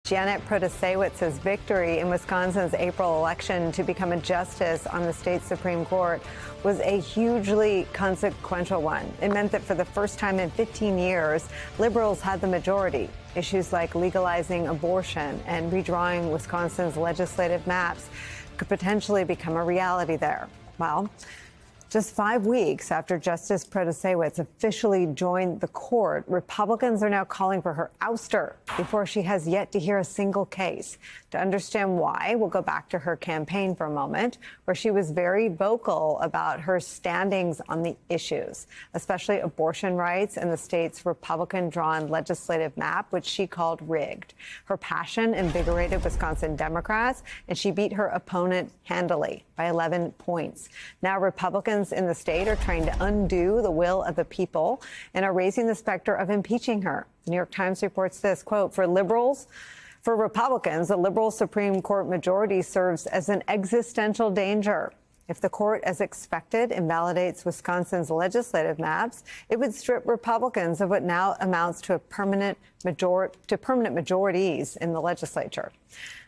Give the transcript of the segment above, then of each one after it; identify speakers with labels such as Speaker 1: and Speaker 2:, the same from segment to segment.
Speaker 1: Janet Protasewicz's victory in Wisconsin's April election to become a justice on the state Supreme Court was a hugely consequential one. It meant that for the first time in 15 years, liberals had the majority. Issues like legalizing abortion and redrawing Wisconsin's legislative maps could potentially become a reality there. Well, just 5 weeks after Justice Protasewicz officially joined the court, Republicans are now calling for her ouster before she has yet to hear a single case. To understand why, we'll go back to her campaign for a moment, where she was very vocal about her standings on the issues, especially abortion rights and the state's Republican-drawn legislative map, which she called rigged. Her passion invigorated Wisconsin Democrats, and she beat her opponent handily by 11 points. Now Republicans in the state are trying to undo the will of the people and are raising the specter of impeaching her. The New York Times reports this, quote, for Republicans, a liberal Supreme Court majority serves as an existential danger. If the court, as expected, invalidates Wisconsin's legislative maps, it would strip Republicans of what now amounts to permanent majorities in the legislature.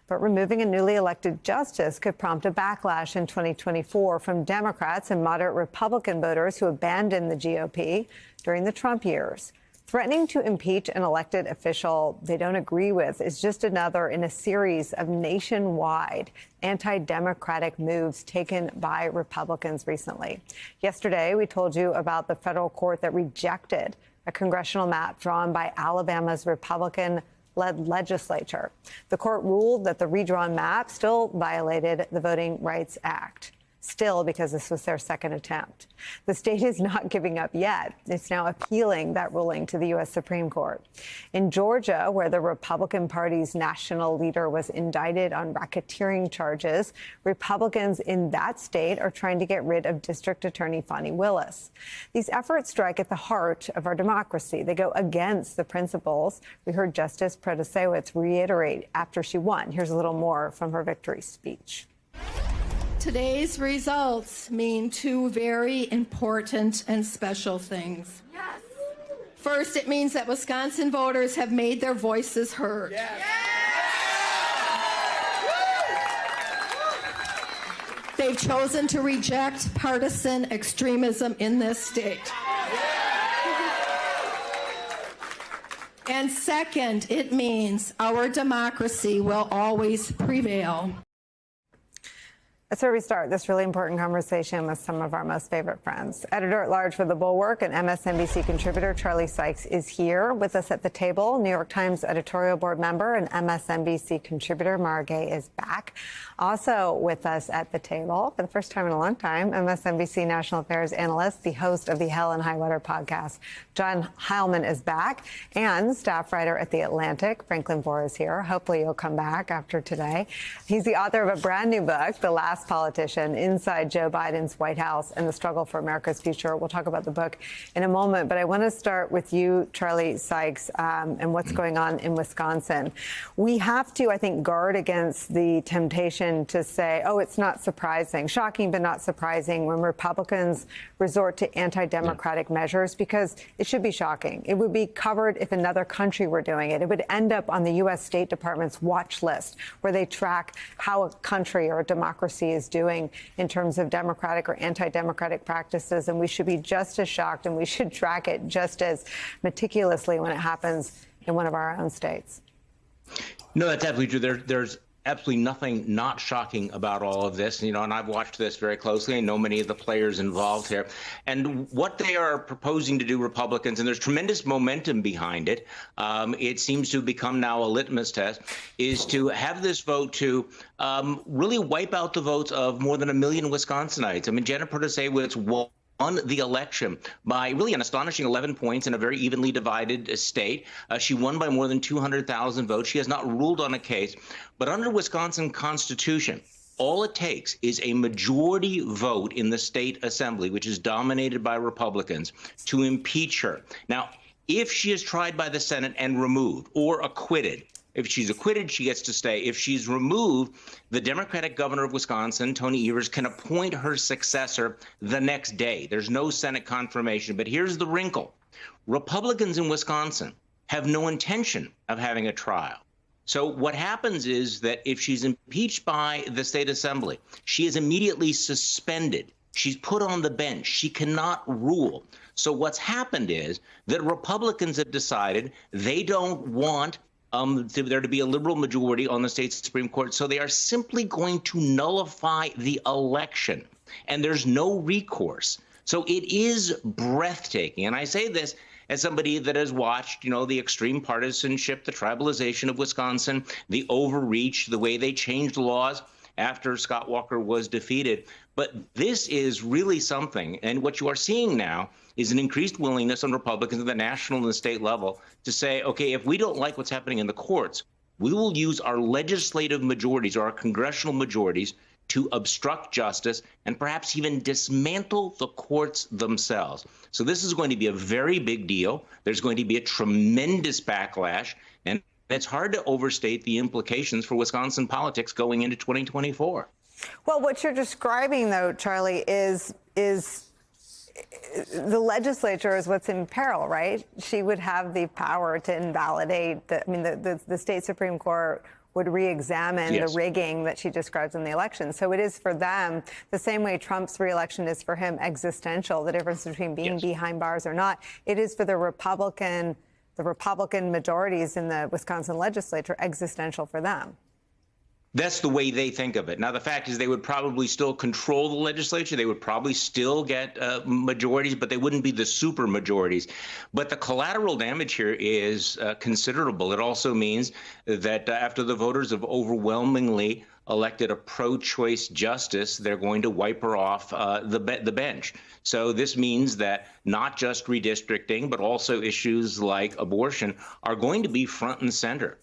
Speaker 1: But removing a newly elected justice could prompt a backlash in 2024 from Democrats and moderate Republican voters who abandoned the GOP during the Trump years. Threatening to impeach an elected official they don't agree with is just another in a series of nationwide anti-democratic moves taken by Republicans recently. Yesterday, we told you about the federal court that rejected a congressional map drawn by Alabama's Republican-led legislature. The court ruled that the redrawn map still violated the Voting Rights Act. Still, because this was their second attempt. The state is not giving up yet. It's now appealing that ruling to the U.S. Supreme Court. In Georgia, where the Republican Party's national leader was indicted on racketeering charges, Republicans in that state are trying to get rid of District Attorney Fani Willis. These efforts strike at the heart of our democracy. They go against the principles we heard Justice Protasewicz reiterate after she won. Here's a little more from her victory speech.
Speaker 2: Today's results mean two very important and special things. Yes. First, it means that Wisconsin voters have made their voices heard. Yes. Yes. They've chosen to reject partisan extremism in this state. And second, it means our democracy will always prevail.
Speaker 1: That's where we start this really important conversation with some of our most favorite friends. Editor-at-large for The Bulwark and MSNBC contributor Charlie Sykes is here with us at the table. New York Times editorial board member and MSNBC contributor Mara Gay is back. Also with us at the table, for the first time in a long time, MSNBC national affairs analyst, the host of the Hell and High Water podcast, John Heilemann is back, and staff writer at The Atlantic, Franklin Foer is here. Hopefully you'll come back after today. He's the author of a brand new book, The Last Politician, Inside Joe Biden's White House and the Struggle for America's Future. We'll talk about the book in a moment, but I want to start with you, Charlie Sykes, and what's going on in Wisconsin. We have to, I think, guard against the temptation to say, oh, it's not surprising, shocking but not surprising when Republicans resort to anti-democratic measures, because it should be shocking. It would be covered if another country were doing it. It would end up on the U.S. State Department's watch list, where they track how a country or a democracy is doing in terms of democratic or anti-democratic practices. And we should be just as shocked, and we should track it just as meticulously when it happens in one of our own states.
Speaker 3: No, that's absolutely true. There's absolutely nothing not shocking about all of this, and I've watched this very closely. I know many of the players involved here, and what they are proposing to do, Republicans, and there's tremendous momentum behind it. It seems to become now a litmus test, is to have this vote to really wipe out the votes of more than 1 million Wisconsinites. I mean, Janet Protasewicz won the election by really an astonishing 11 points in a very evenly divided state. She won by more than 200,000 votes. She has not ruled on a case. But under Wisconsin Constitution, all it takes is a majority vote in the state assembly, which is dominated by Republicans, to impeach her. Now, if she is tried by the Senate and removed or acquitted, if she's acquitted, she gets to stay. If she's removed, the Democratic governor of Wisconsin, Tony Evers, can appoint her successor the next day. There's no Senate confirmation. But here's the wrinkle. Republicans in Wisconsin have no intention of having a trial. So what happens is that if she's impeached by the state assembly, she is immediately suspended. She's put on the bench. She cannot rule. So what's happened is that Republicans have decided they don't want there to be a liberal majority on the state Supreme Court. So they are simply going to nullify the election. And there's no recourse. So it is breathtaking. And I say this as somebody that has watched, the extreme partisanship, the tribalization of Wisconsin, the overreach, the way they changed laws after Scott Walker was defeated. But this is really something. And what you are seeing now is an increased willingness on Republicans at the national and the state level to say, okay, if we don't like what's happening in the courts, we will use our legislative majorities or our congressional majorities to obstruct justice and perhaps even dismantle the courts themselves. So this is going to be a very big deal. There's going to be a tremendous backlash, and it's hard to overstate the implications for Wisconsin politics going into 2024.
Speaker 1: Well, what you're describing, though, Charlie, is the legislature is what's in peril, right? She would have the power to invalidate the state Supreme Court would re-examine the rigging that she describes in the election. So it is for them, the same way Trump's re-election is for him existential, the difference between being behind bars or not. It is for the Republican majorities in the Wisconsin legislature existential for them.
Speaker 3: That's the way they think of it. Now, the fact is they would probably still control the legislature. They would probably still get majorities, but they wouldn't be the super majorities. But the collateral damage here is considerable. It also means that after the voters have overwhelmingly elected a pro-choice justice, they're going to wipe her off the bench. So this means that not just redistricting, but also issues like abortion are going to be front and center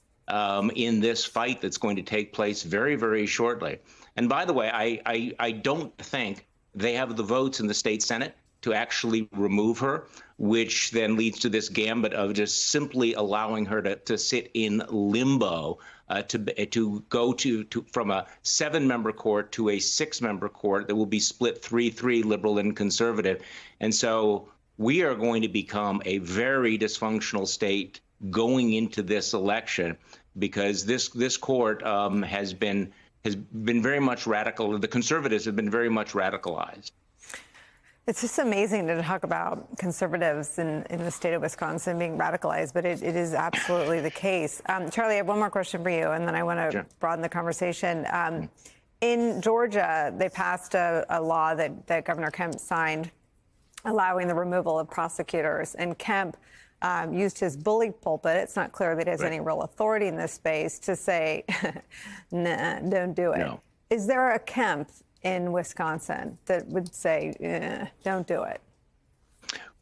Speaker 3: in this fight that's going to take place very, very shortly. And by the way, I don't think they have the votes in the state Senate to actually remove her, which then leads to this gambit of just simply allowing her to sit in limbo, to go from a 7-member court to a 6-member court that will be split 3-3 liberal and conservative. And so we are going to become a very dysfunctional state going into this election, because this court has been very much radical. The conservatives have been very much radicalized.
Speaker 1: It's just amazing to talk about conservatives in the state of Wisconsin being radicalized, but it is absolutely the case. Charlie, I have one more question for you, and then I want to broaden the conversation. In Georgia, they passed a law that Governor Kemp signed allowing the removal of prosecutors, and Kemp used his bully pulpit. It's not clear that he has any real authority in this space to say, nah, don't do it. No. Is there a Kemp in Wisconsin that would say, don't do it?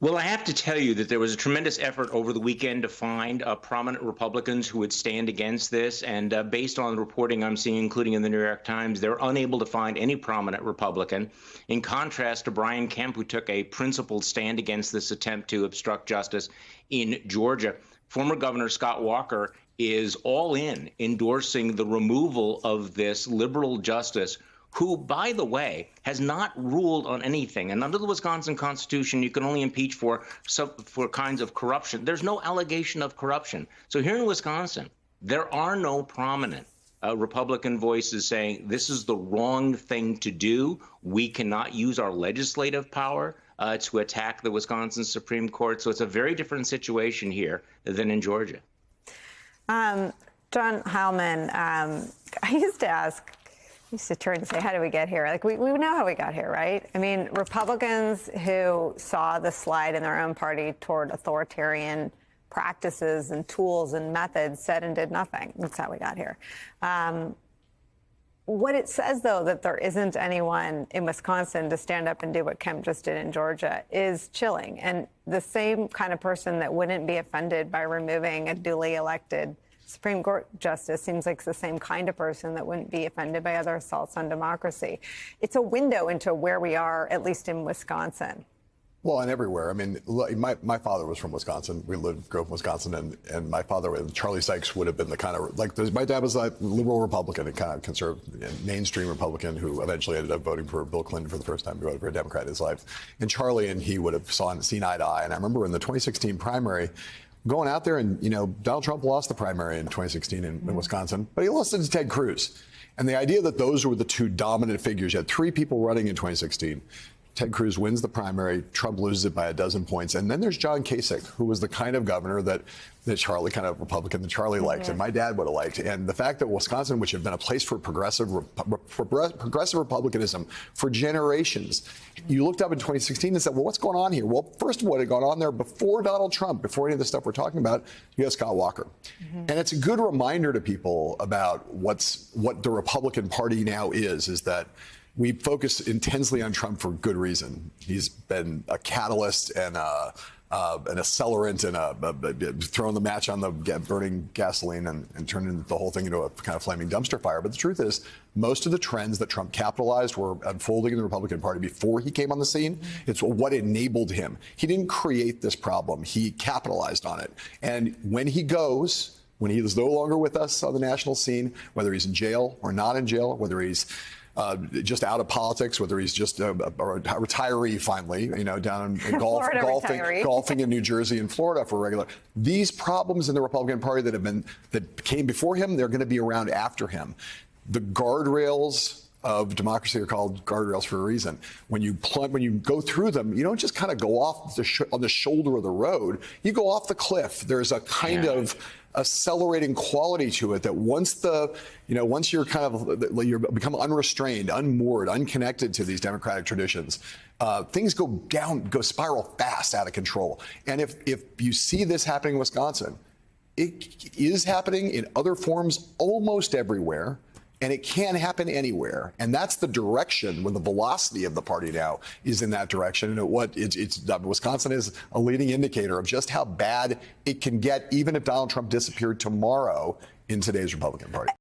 Speaker 3: Well, I have to tell you that there was a tremendous effort over the weekend to find prominent Republicans who would stand against this. And based on the reporting I'm seeing, including in the New York Times, they're unable to find any prominent Republican, in contrast to Brian Kemp, who took a principled stand against this attempt to obstruct justice in Georgia. Former Governor Scott Walker is all in endorsing the removal of this liberal justice, who, by the way, has not ruled on anything. And under the Wisconsin Constitution, you can only impeach for kinds of corruption. There's no allegation of corruption. So here in Wisconsin, there are no prominent Republican voices saying this is the wrong thing to do. We cannot use our legislative power to attack the Wisconsin Supreme Court. So it's a very different situation here than in Georgia.
Speaker 1: John Heilemann, I used to turn and say, how did we get here? Like, we know how we got here, right? I mean, Republicans who saw the slide in their own party toward authoritarian practices and tools and methods said and did nothing. That's how we got here. What it says, though, that there isn't anyone in Wisconsin to stand up and do what Kemp just did in Georgia is chilling. And the same kind of person that wouldn't be offended by removing a duly elected Supreme Court justice seems like the same kind of person that wouldn't be offended by other assaults on democracy. It's a window into where we are, at least in Wisconsin.
Speaker 4: Well, and everywhere. I mean, my father was from Wisconsin. We grew up in Wisconsin, and my father, Charlie Sykes, would have been the kind of, like, my dad was a liberal Republican and kind of conservative, mainstream Republican who eventually ended up voting for Bill Clinton for the first time. He voted for a Democrat in his life. And Charlie and he would have seen eye to eye. And I remember in the 2016 primary, going out there and, Donald Trump lost the primary in 2016 in Wisconsin, but he lost it to Ted Cruz. And the idea that those were the two dominant figures, you had three people running in 2016. Ted Cruz wins the primary, Trump loses it by 12 points. And then there's John Kasich, who was the kind of governor that Charlie, kind of Republican that Charlie liked, and my dad would have liked. And the fact that Wisconsin, which had been a place for progressive republicanism for generations, you looked up in 2016 and said, well, what's going on here? Well, first of all, what had gone on there before Donald Trump, before any of the stuff we're talking about, you had Scott Walker. And it's a good reminder to people about what the Republican Party now is that we focus intensely on Trump for good reason. He's been a catalyst and an accelerant and throwing the match on the burning gasoline and turning the whole thing into a kind of flaming dumpster fire. But the truth is, most of the trends that Trump capitalized were unfolding in the Republican Party before he came on the scene. It's what enabled him. He didn't create this problem. He capitalized on it. And when he goes, when he is no longer with us on the national scene, whether he's in jail or not in jail, whether he's just out of politics, whether he's just a retiree finally, down in golfing in New Jersey and Florida for regular. These problems in the Republican Party that came before him, they're going to be around after him. The guardrails of democracy are called guardrails for a reason. When you go through them, you don't just kind of go off on the shoulder of the road. You go off the cliff. There's a kind of accelerating quality to it that once you're you become unrestrained, unmoored, unconnected to these democratic traditions, things go spiral fast out of control. And if you see this happening in Wisconsin, it is happening in other forms almost everywhere. And it can happen anywhere. And that's the direction when the velocity of the party now is in that direction. And Wisconsin is a leading indicator of just how bad it can get, even if Donald Trump disappeared tomorrow in today's Republican Party.